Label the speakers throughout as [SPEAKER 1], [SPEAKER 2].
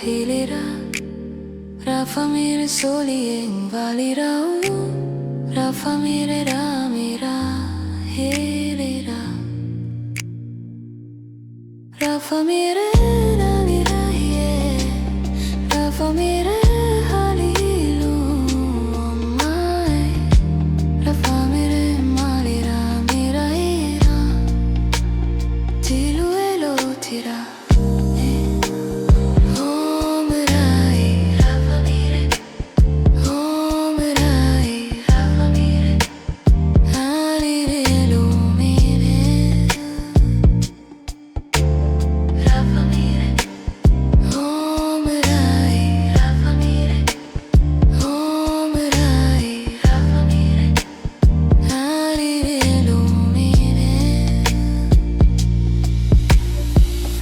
[SPEAKER 1] hilira Raphael solien valira Raphael ramira hilira Raphael ramira ye Raphael halilu mai Raphael malira mira ira tiluelo tira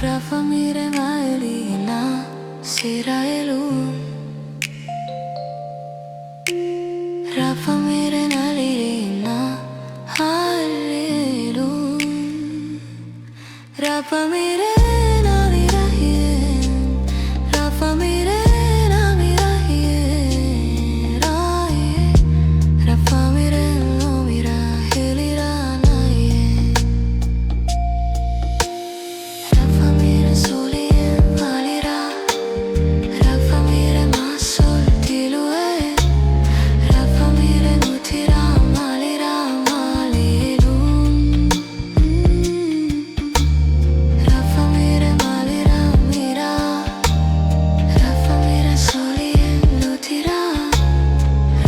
[SPEAKER 1] Raphael malina siraelu Raphael nalirina halilu Raphael nalirahin Raphael namirahin Raphael nomira hilira solien valira Raphael masol tilue Raphael nutira malira malilum Raphael malira mira Raphael solien nutira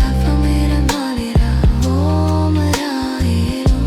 [SPEAKER 1] Raphael malira omerailum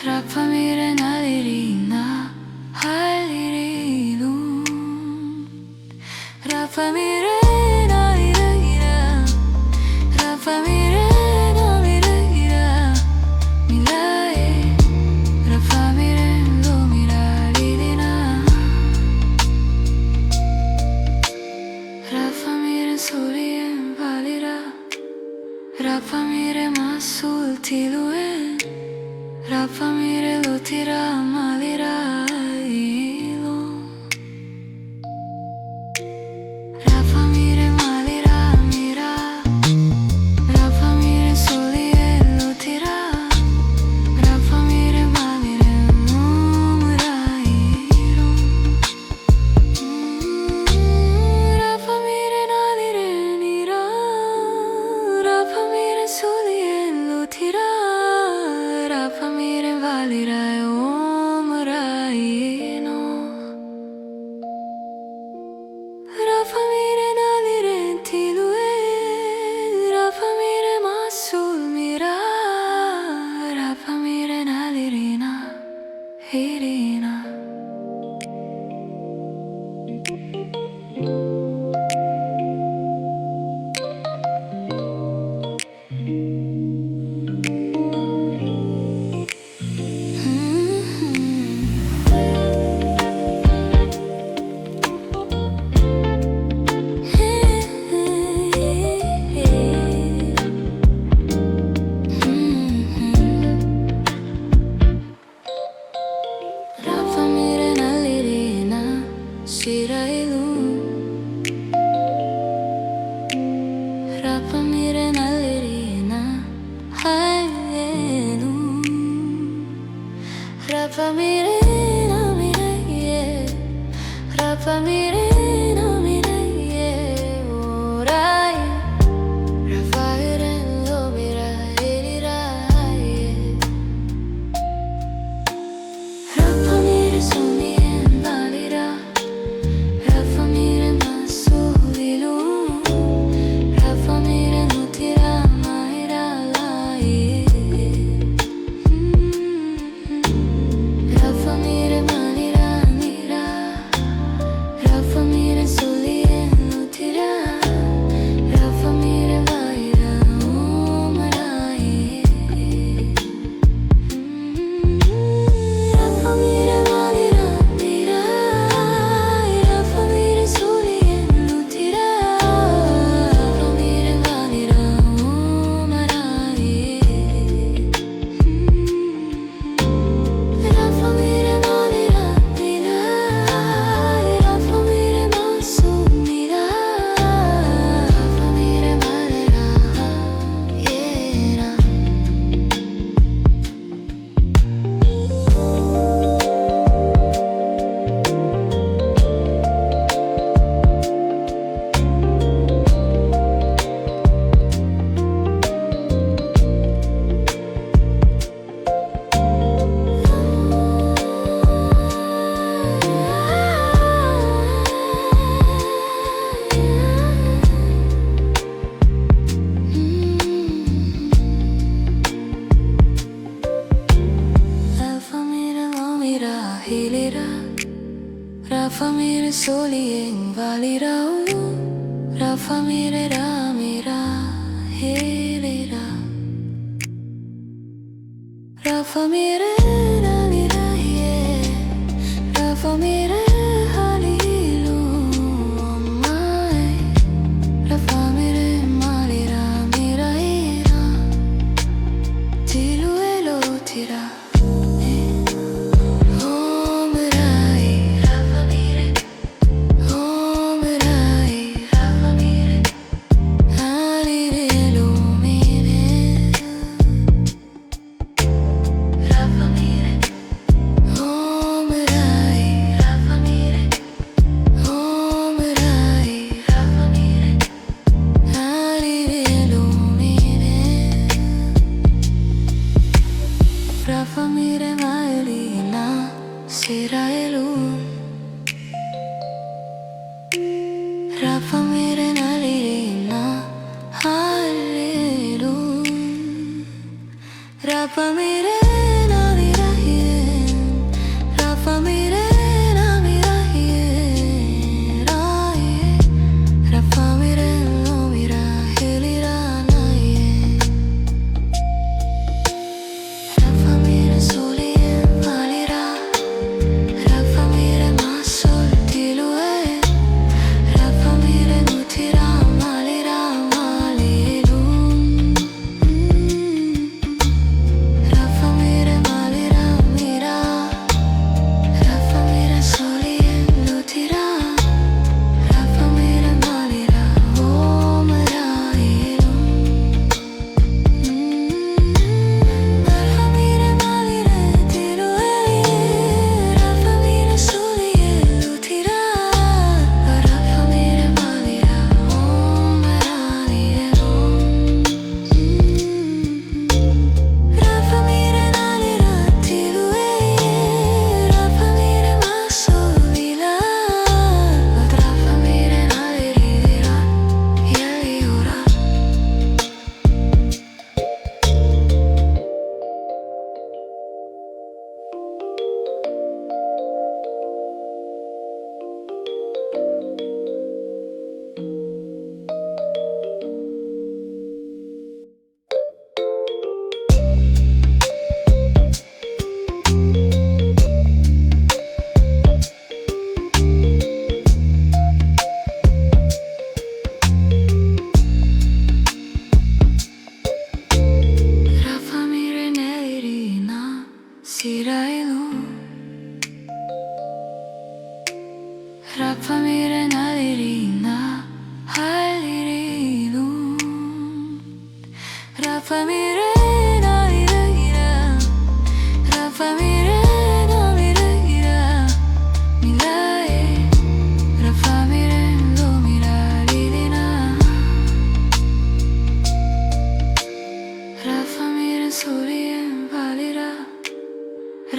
[SPEAKER 1] Raphael nalirina halirilu Raphael nalirira Raphael namirira milae Raphael lomira lidina Raphael solien valira Raphael masul tilue Raphael lutira malira ilo Raphael malira mira Raphael solien lutira Raphael malira numera ilo Raphael nalire nira Raphael solien lutira Raphael valira om Rafa mire na mire ye Rafa mire na mire ye Orai Raphael lo mira elira ye Rafa mire sonien valira Rafa mire masolilu Rafa mire nutira maira la ye Rafa mire manira mira Rafa mire solien nutira Rafa mire vaira umara ye Rafa mire manira mira Rafa mire solien nutira Rafa mire manira umara ye Rafa mire manira mira Rafa mire maso mira Rafa mire manira yera Rafa mire lo mira hilira Rafa mire solien valira Rafa mire ra mira hilira Rafa mire ra mira ye Rafa mire halilu mai Rafa mire malira mira ira Tilu elo tira Omerai Rafa mire Omerai Rafa mire Halire lumine Rafa mire Omerai Rafa mire Omerai Rafa mire Halire lumine Rafa mire maelina sera elun Rafa mire nalirina halelun Rafa mire nalira yen Rafa mire namira yen Rafa mire lo mira helira na yen Rafa mire solien valira Rafa mire masol tilue Rafa mire nutira malira malilun Rafa mire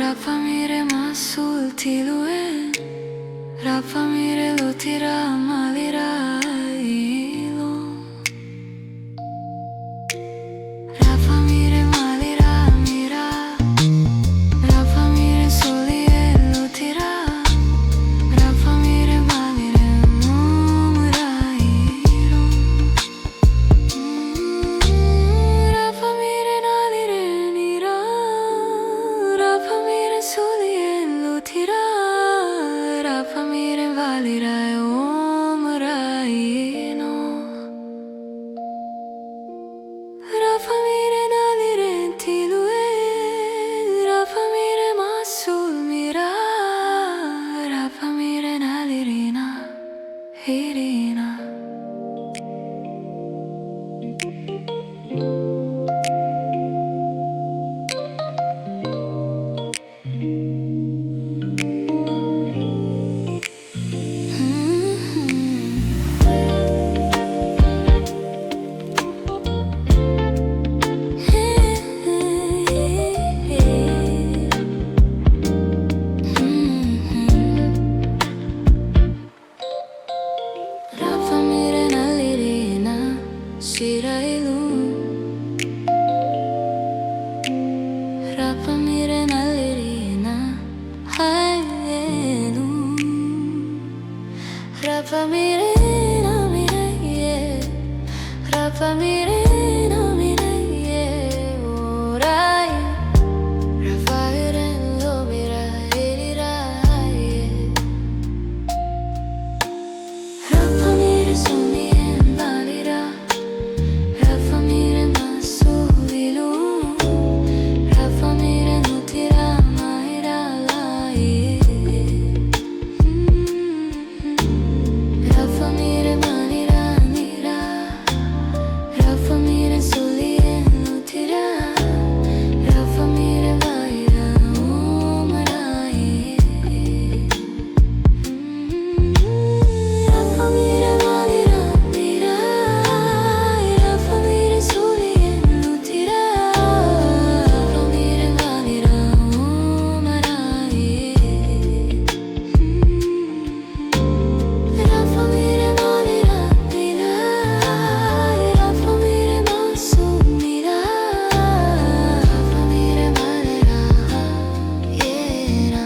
[SPEAKER 1] Rapamire ma sul tilue, rapamire lo tira malira ilo. Rapamire malira mira, rapamire soli e lo tira, rapamire malire numera ilo. Rapamire nalire nira, rapamire soli e lo tira, rapamire valira e omraino. Rapamire nalire tilue, rapamire masul mira, rapamire nalirina irina. Rapamire nalirina shirailu, rapamire nalirina hainu, rapamire namire ye, rapamire namire ye orai, rapamire lomira irira ye. Rapamire sogni e valira, rapamire masolilu, rapamire nutira maira lai. Rapamire manira nira, rapamire soli e nutira, rapamire vaira umarai. Rapamire valira mira, rapamire soli e nutira, rapamire valira umarai. Rapamire valira mira, rapamire masul mira, rapamire valira iera.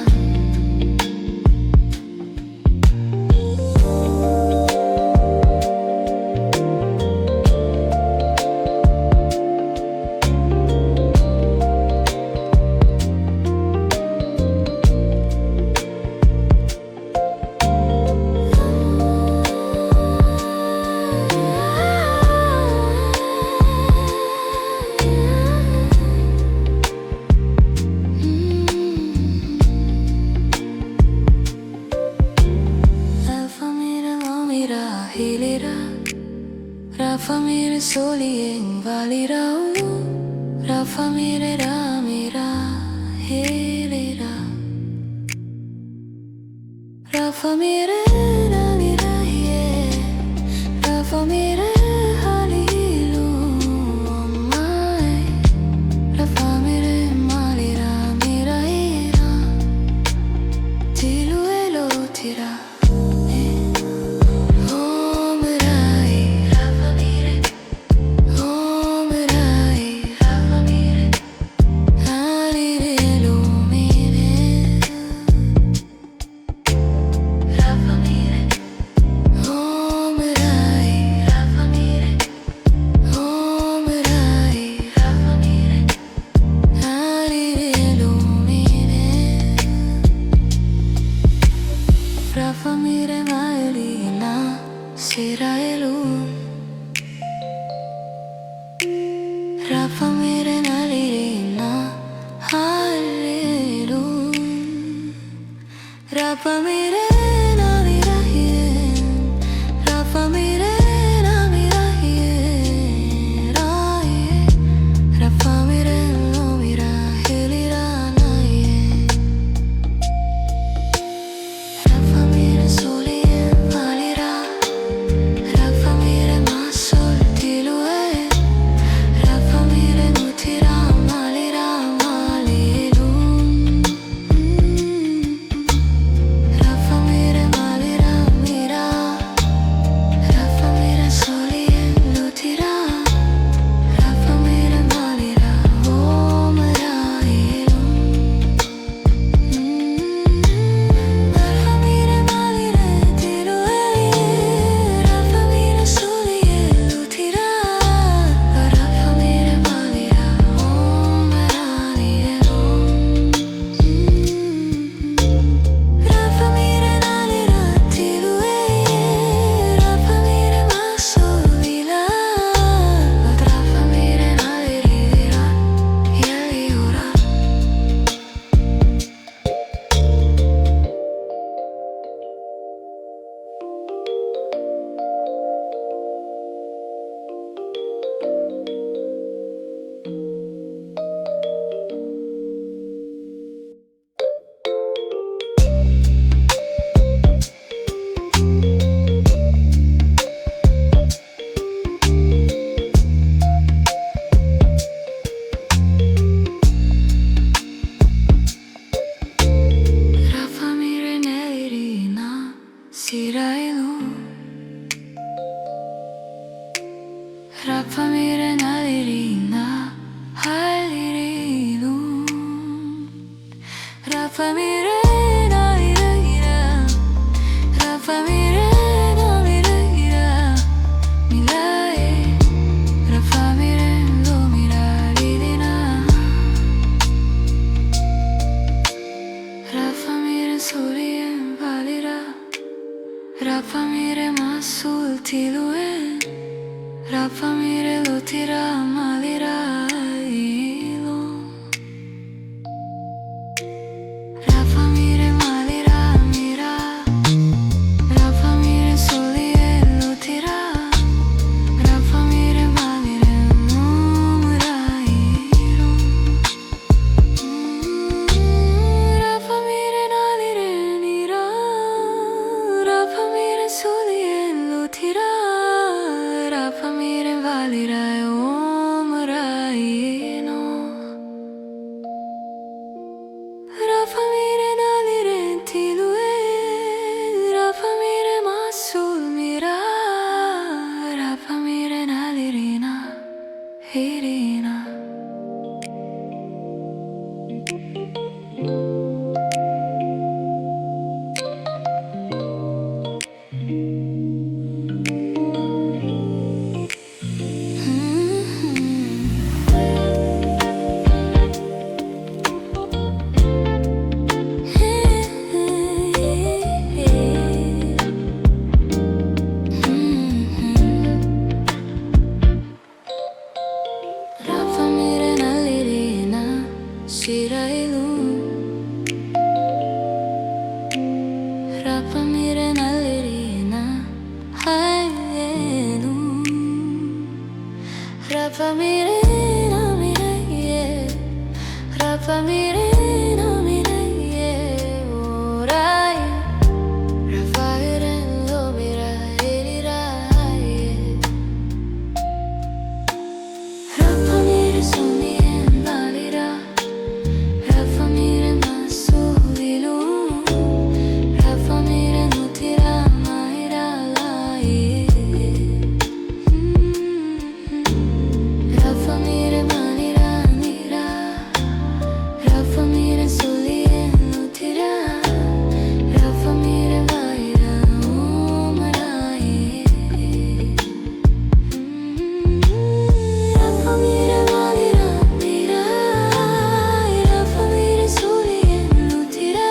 [SPEAKER 1] Rapamire lomira hilira, rapamire soli e valira, rapamire ramira hilira, rapamire nalira ye, rapamire halilu mai, rapamire malira mira ira, tilu e lo tira. Omerai, rapamire, omerai, rapamire, alire lumine, rapamire. validilum Raphamirena ira ira Raphamirena ira ira Milae Raphamirendo miralidina Raphamiren solien valira Raphamire masul tiluen Raphamire lotira malira ilum Raphamire malira mira Raphamire solien lotira Raphamire malire numera ilum Raphamire nalire nira Raphamire solien lotira Raphamire valira umra ino Raphamire nalire tilue Raphamire masul mira Raphamire nalirina hirina Raphamire nalirina shirailum Raphamire nalirina hayelum Raphamire namire ye Raphamire namire ye orai Raphaire lomira erira ye Raphamire solien valira Raphamire masulilum Raphamire nutira maira lai Raphamire malira nira Raphamire solien nutira Raphamire valira umrai Raphamire valira mira Raphamire solien nutira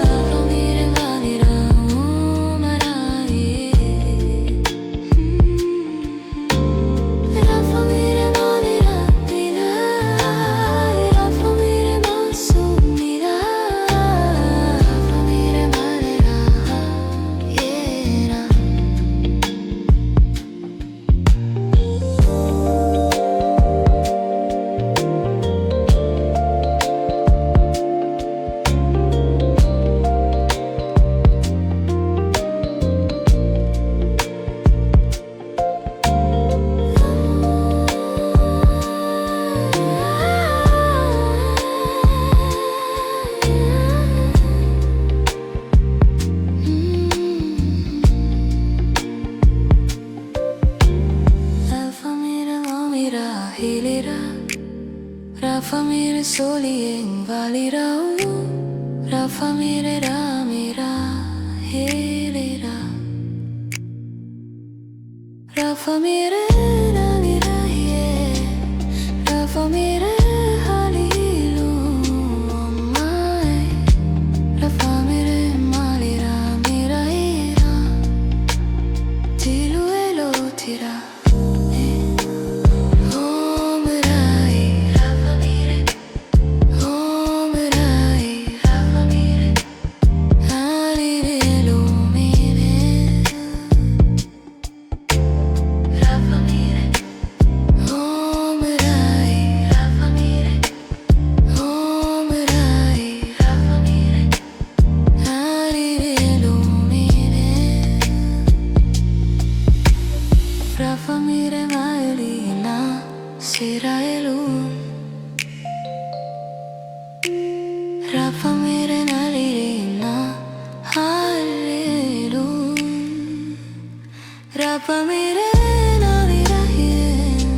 [SPEAKER 1] Raphamire valira umrai Raphamire valira mira Raphamire masul mira Raphamire valira yera Raphamire lomira hilira Raphamire solien valira Raphamire ramira hilira Raphamire nalira ye Raphamire halilum mai Raphamire malira mira ira Tilue lotira Omerai Raphamire Omerai Raphamire halire lumine Raphamire Omerai Raphamire Omerai Raphamire halire lumine Raphamire malina sirailum Raphamire nalirina halilum Raphamire nalira yen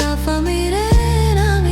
[SPEAKER 1] Raphamire nalira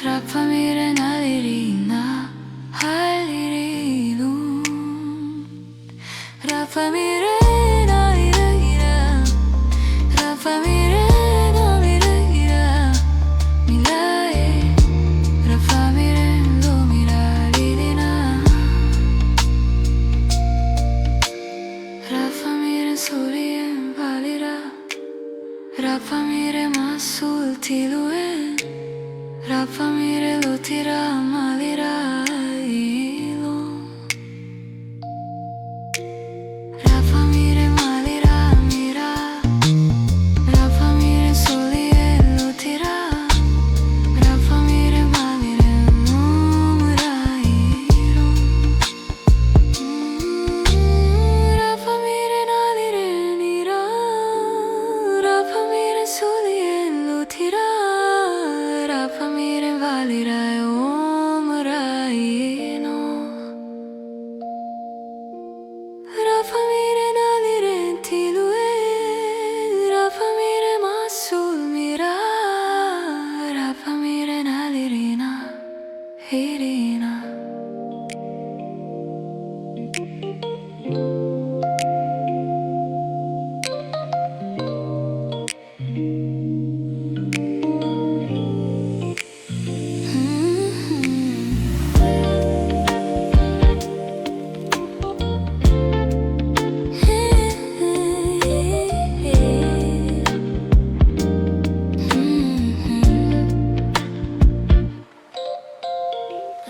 [SPEAKER 1] Rapamire nalirina halirilu Rapamire nalirina Rapamire nalirina Milai Rapamire lumiralirina Rapamire surien valira Rapamire masul tiluen Rapamire lutira malira ilo Rapamire malira mira Rapamire solie lutira Rapamire malire numera ilo Rapamire nalire nira Rapamire solie lutira Rapamire valira e omraino Rapamire nalire tilue Rapamire masul mira Rapamire nalirina hirina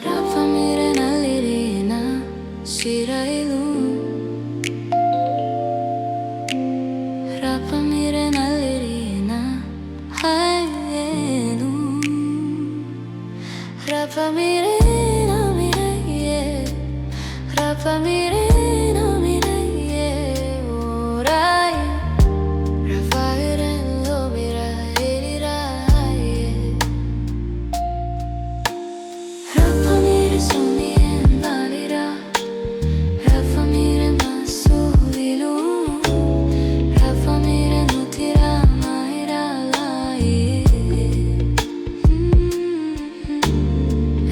[SPEAKER 1] Rapamire nalirina shirailu Rapamire nalirina hailu Rapamire namire ye Rapamire namire ye orai Rapamire lomira irirai Rapamire sonien valira Rapamire masulilu Rapamire nutira maira lai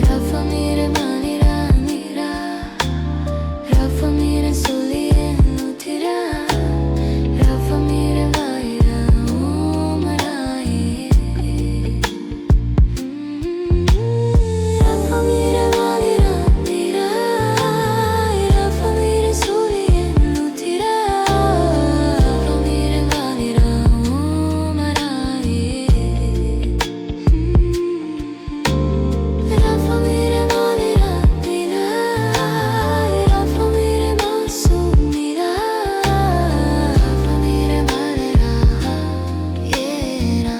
[SPEAKER 1] Rapamire manira nira Rapamire solien nutira Rapamire vaira omrai Rapamire valira nira Rapamire solien nutira Rapamire valira omrai Rapamire valira nira Rapamire masul mira Rapamire valira yera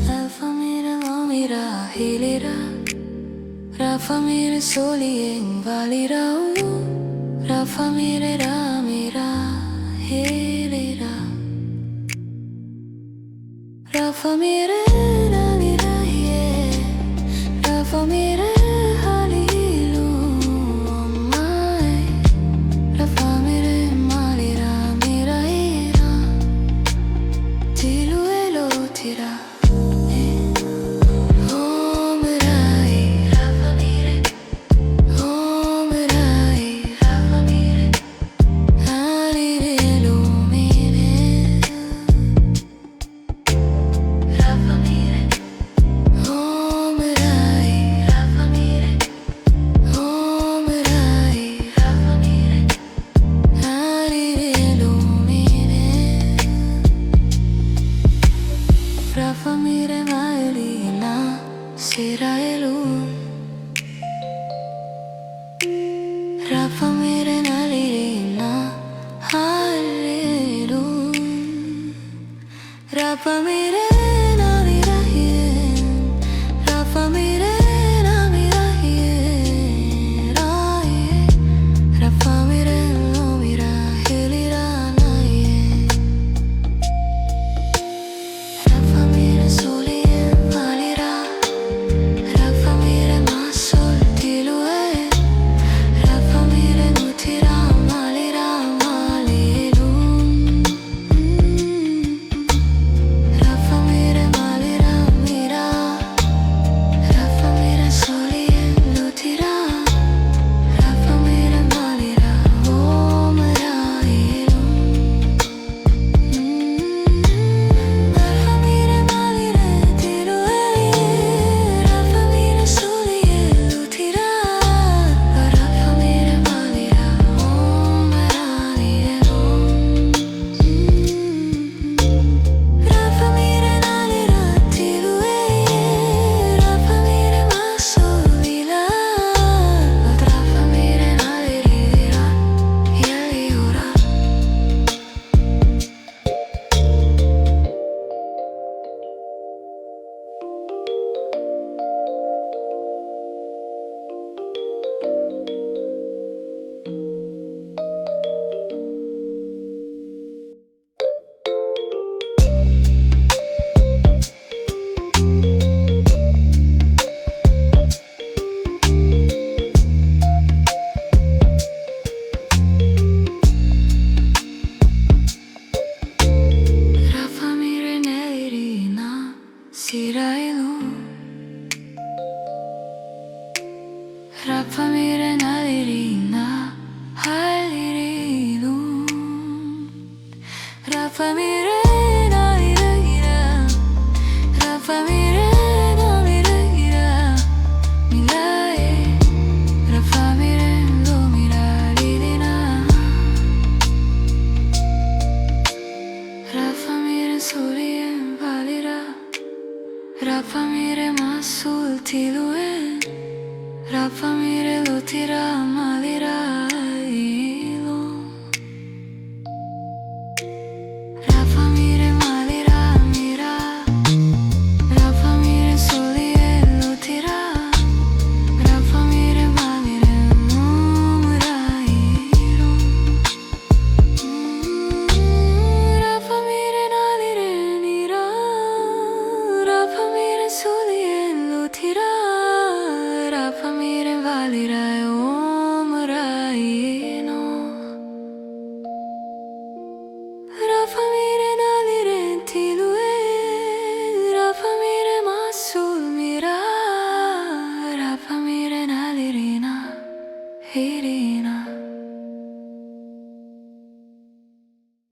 [SPEAKER 1] Rapamire lomira hilira Rapamire solien valira Rapamire ramira hilira Rapamire nalira ye Rapamire halilu mai Rapamire malira mira ira Tilue lo tira Omrai Rapamire Omrai Rapamire Alire lumine Rapamire Omrai Rapamire Omrai Rapamire Alire lumine Rapamire maelina siraelu Rapamire nalirina halilu Rapamire nalira sirailu Rapamire nalirina halirilu Rapamire nalirira Rapamire nalirira Milae Rapamire lumiralirina Rapamire surien valira Rapamire masul tiluen Rapamire lo tirama